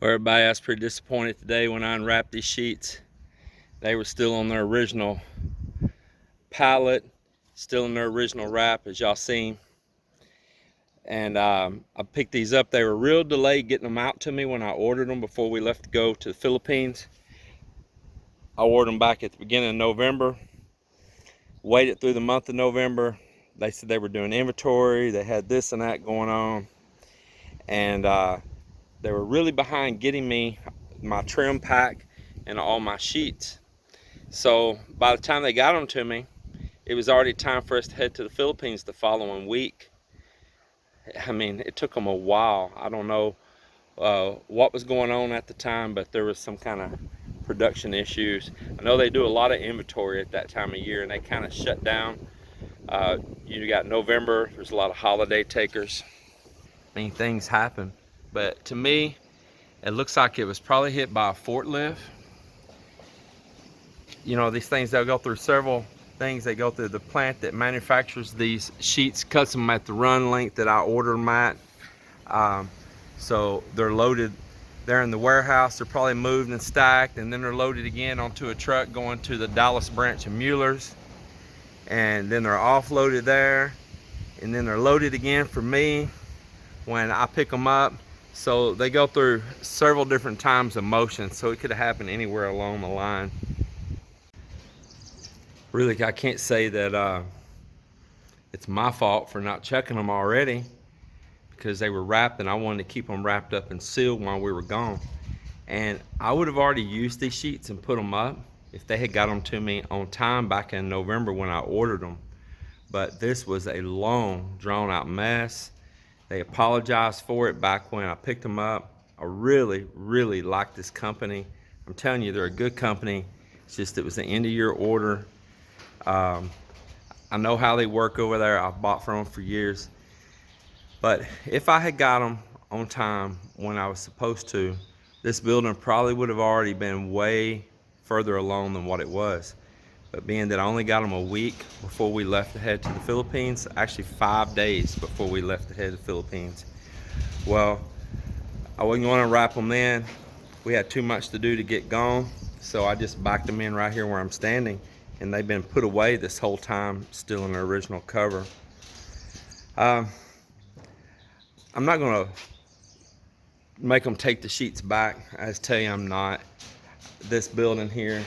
Well, everybody, I was pretty disappointed today when I unwrapped these sheets. They were still on their original pallet, still in their original wrap, as y'all seen. And I picked these up. They were real delayed getting them out to me when I ordered them before we left to go to the Philippines. I ordered them back at the beginning of November. Waited through the month of November. They said they were doing inventory. They had this and that going on. And they were really behind getting me my trim pack and all my sheets. So by the time they got them to me, it was already time for us to head to the Philippines the following week. I mean, it took them a while. I don't know what was going on at the time, but there was some kind of production issues. I know they do a lot of inventory at that time of year, and they kind of shut down. You got November, there's a lot of holiday takers. I mean, things happen. But to me, it looks like it was probably hit by a forklift. You know, these things, they'll go through several things. They go through the plant that manufactures these sheets, cuts them at the run length that I ordered them at. So they're loaded there in the warehouse. They're probably moved and stacked, and then they're loaded again onto a truck going to the Dallas branch of Mueller's, and then they're offloaded there, and then they're loaded again for me when I pick them up. So they go through several different times of motion, so it could have happened anywhere along the line. Really, I can't say that it's my fault for not checking them already, because they were wrapped and I wanted to keep them wrapped up and sealed while we were gone. And I would have already used these sheets and put them up if they had got them to me on time back in November when I ordered them. But this was a long, drawn out mess. They apologized for it back when I picked them up. I really, really like this company. I'm telling you, they're a good company. It's just it was the end of year order. I know how they work over there. I've bought from them for years. But if I had got them on time when I was supposed to, this building probably would have already been way further along than what it was. But being that I only got them a week before we left to head to the Philippines, actually 5 days before we left to head to the Philippines, well, I wasn't going to wrap them then. We had too much to do to get gone, so I just backed them in right here where I'm standing, and they've been put away this whole time, still in their original cover. I'm not going to make them take the sheets back. I just tell you, I'm not. This building here,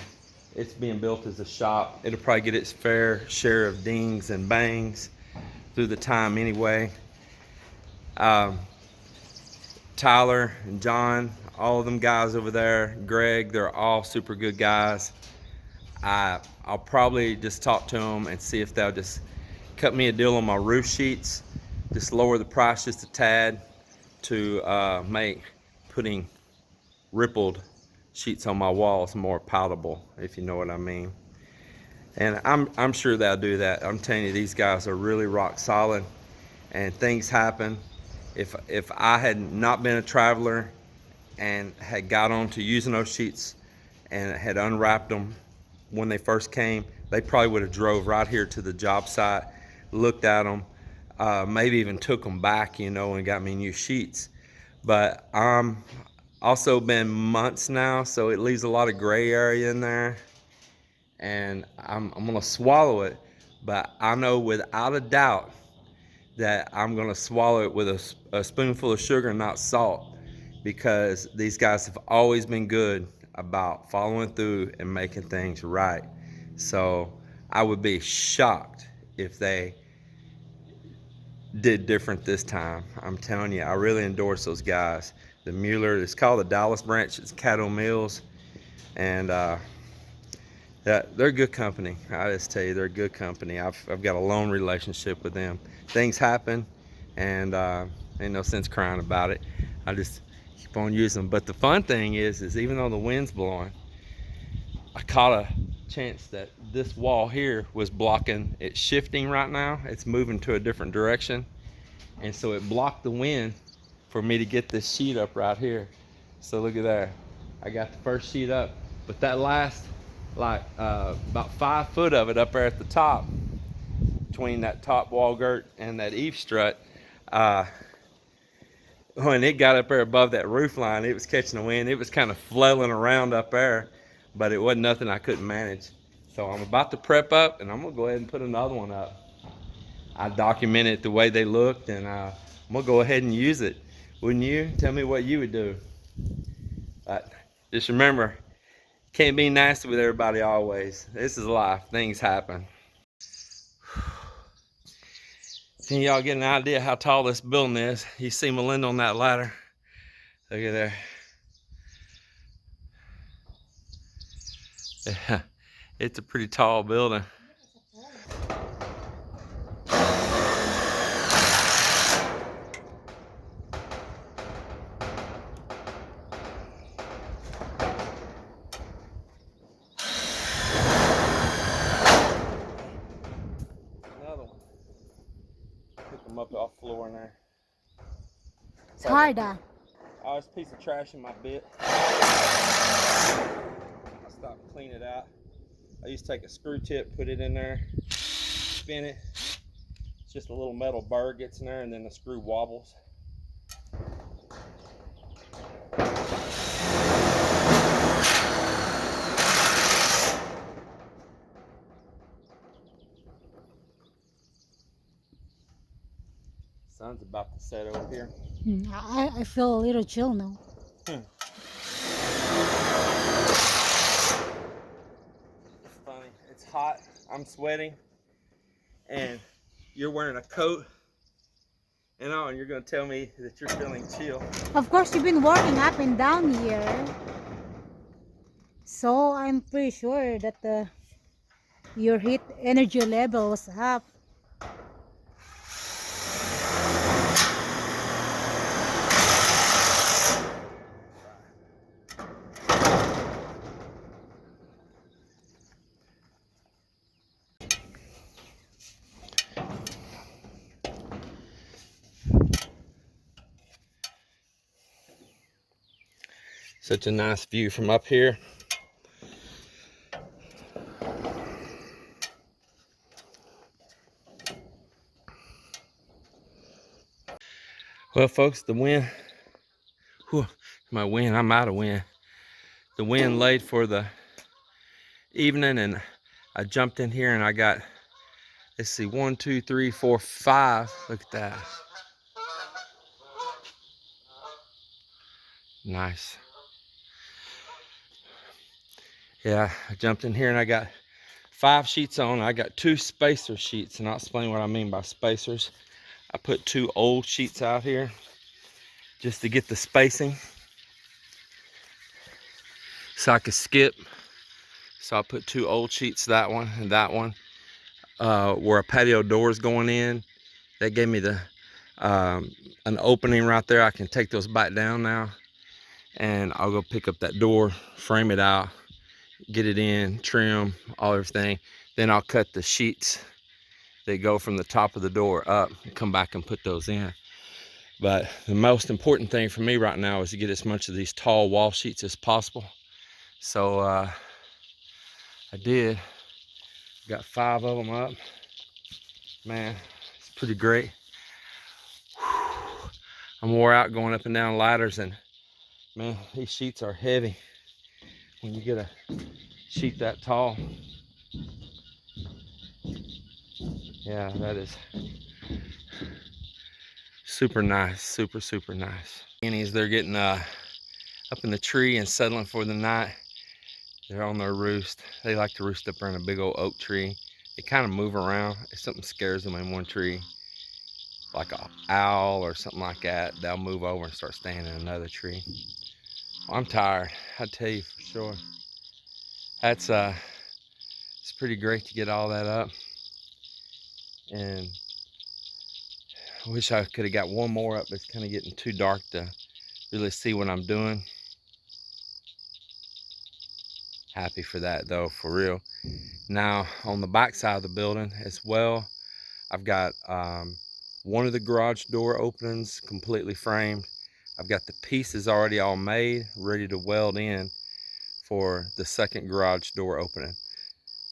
it's being built as a shop. It'll probably get its fair share of dings and bangs through the time anyway. Tyler and John, all of them guys over there, Greg, they're all super good guys. I'll probably just talk to them and see if they'll just cut me a deal on my roof sheets, just lower the price just a tad to make putting rippled sheets on my walls more palatable, if you know what I mean. And I'm sure they'll do that. I'm telling you, these guys are really rock solid, and things happen. If I had not been a traveler and had got on to using those sheets and had unwrapped them when they first came, they probably would have drove right here to the job site, looked at them, maybe even took them back, you know, and got me new sheets. But also been months now, so it leaves a lot of gray area in there, and I'm gonna swallow it, but I know without a doubt that I'm gonna swallow it with a spoonful of sugar, not salt, because these guys have always been good about following through and making things right. So I would be shocked if they did different this time. I'm telling you, I really endorse those guys. The Mueller, it's called the Dallas branch, it's Cattle Mills, and they're a good company. I just tell you, they're a good company. I've got a long relationship with them. Things happen, and ain't no sense crying about it. I just keep on using them. But the fun thing is even though the wind's blowing, I caught a chance that this wall here was blocking. It's shifting right now. It's moving to a different direction, and so it blocked the wind for me to get this sheet up right here. So look at there. I got the first sheet up, but that last about 5 foot of it up there at the top, between that top wall girt and that eave strut, when it got up there above that roof line, it was catching the wind. It was kind of flailing around up there, but it wasn't nothing I couldn't manage. So I'm about to prep up, and I'm gonna go ahead and put another one up. I documented the way they looked, and I'm gonna go ahead and use it. Wouldn't you? Tell me what you would do. But just remember, can't be nasty with everybody always. This is life. Things happen. Can y'all get an idea how tall this building is? You see Melinda on that ladder. Look at there. Yeah, it's a pretty tall building. Another one. Pick them up off the floor in there. It's hard, Oh, there's a piece of trash in my bit. I stopped to clean it out. I used to take a screw tip, put it in there, spin it. It's just a little metal burr gets in there, and then the screw wobbles. Sun's about to set over here. I feel a little chill now. It's funny. It's hot. I'm sweating, and you're wearing a coat and all, and you're gonna tell me that you're feeling chill. Of course, you've been walking up and down here, so I'm pretty sure that your heat energy level was up. Such a nice view from up here. Well, folks, the wind, I'm out of wind. The wind laid for the evening, and I jumped in here and I got, let's see, 1, 2, 3, 4, 5. Look at that. Nice. Yeah, I jumped in here and I got 5 sheets on. I got 2 spacer sheets, and I'll explain what I mean by spacers. I put 2 old sheets out here just to get the spacing so I could skip. So I put 2 old sheets, that one and that one, where a patio door is going in. That gave me the an opening right there. I can take those back down now, and I'll go pick up that door, frame it out, get it in, trim, everything. Then I'll cut the sheets that go from the top of the door up and come back and put those in. But the most important thing for me right now is to get as much of these tall wall sheets as possible. So I did. Got 5 of them up. Man, it's pretty great. I'm wore out going up and down ladders, and man, these sheets are heavy when you get a sheet that tall. Yeah, that is super nice, super nice. Guineas, they're getting up in the tree and settling for the night. They're on their roost. They like to roost up there in a big old oak tree. They kind of move around. If something scares them in one tree, like an owl or something like that, they'll move over and start staying in another tree. Well, I'm tired, I tell you for sure. That's it's pretty great to get all that up, and I wish I could have got one more up, but it's kind of getting too dark to really see what I'm doing. Happy for that though, for real. Now on the back side of the building as well, I've got one of the garage door openings completely framed. I've got the pieces already all made, ready to weld in for the second garage door opening.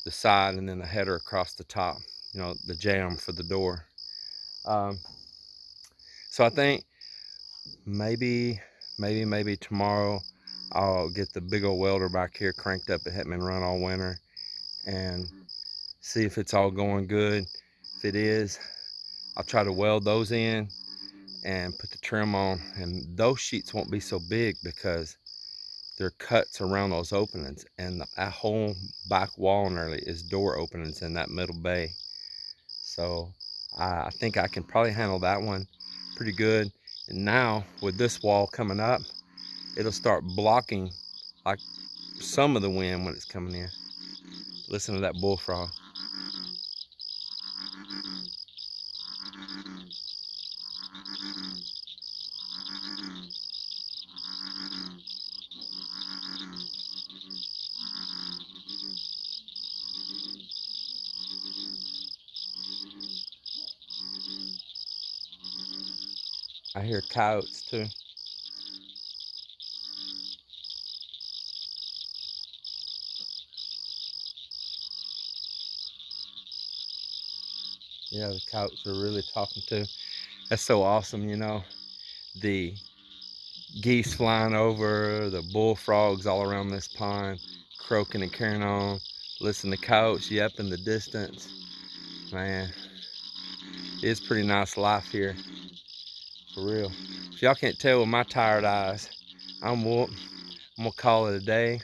The side and then the header across the top, you know, the jamb for the door. So I think Maybe tomorrow I'll get the big old welder back here cranked up. It hadn't been run all winter, and see if it's all going good. If it is, I'll try to weld those in and put the trim on, and those sheets won't be so big because they're cuts around those openings, and that whole back wall nearly is door openings in that middle bay. So I think I can probably handle that one pretty good. And now with this wall coming up, it'll start blocking like some of the wind when it's coming in. Listen to that bullfrog. I hear coyotes too. Yeah, the coyotes are really talking too. That's so awesome, you know. The geese flying over, the bullfrogs all around this pond, croaking and carrying on. Listen to coyotes yep in the distance. Man, it's pretty nice life here, for real. If y'all can't tell with my tired eyes, I'm whooped. I'm gonna call it a day.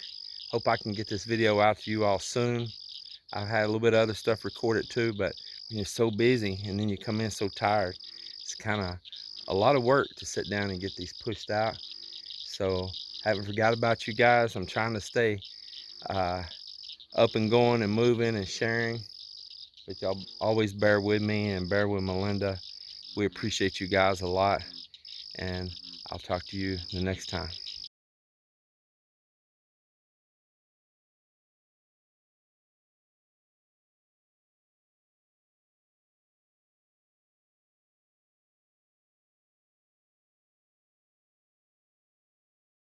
Hope I can get this video out to you all soon. I've had a little bit of other stuff recorded too, but when you're so busy and then you come in so tired, it's kind of a lot of work to sit down and get these pushed out. So haven't forgot about you guys. I'm trying to stay uh, up and going and moving and sharing, but y'all always bear with me and bear with Melinda. We appreciate you guys a lot, and I'll talk to you the next time.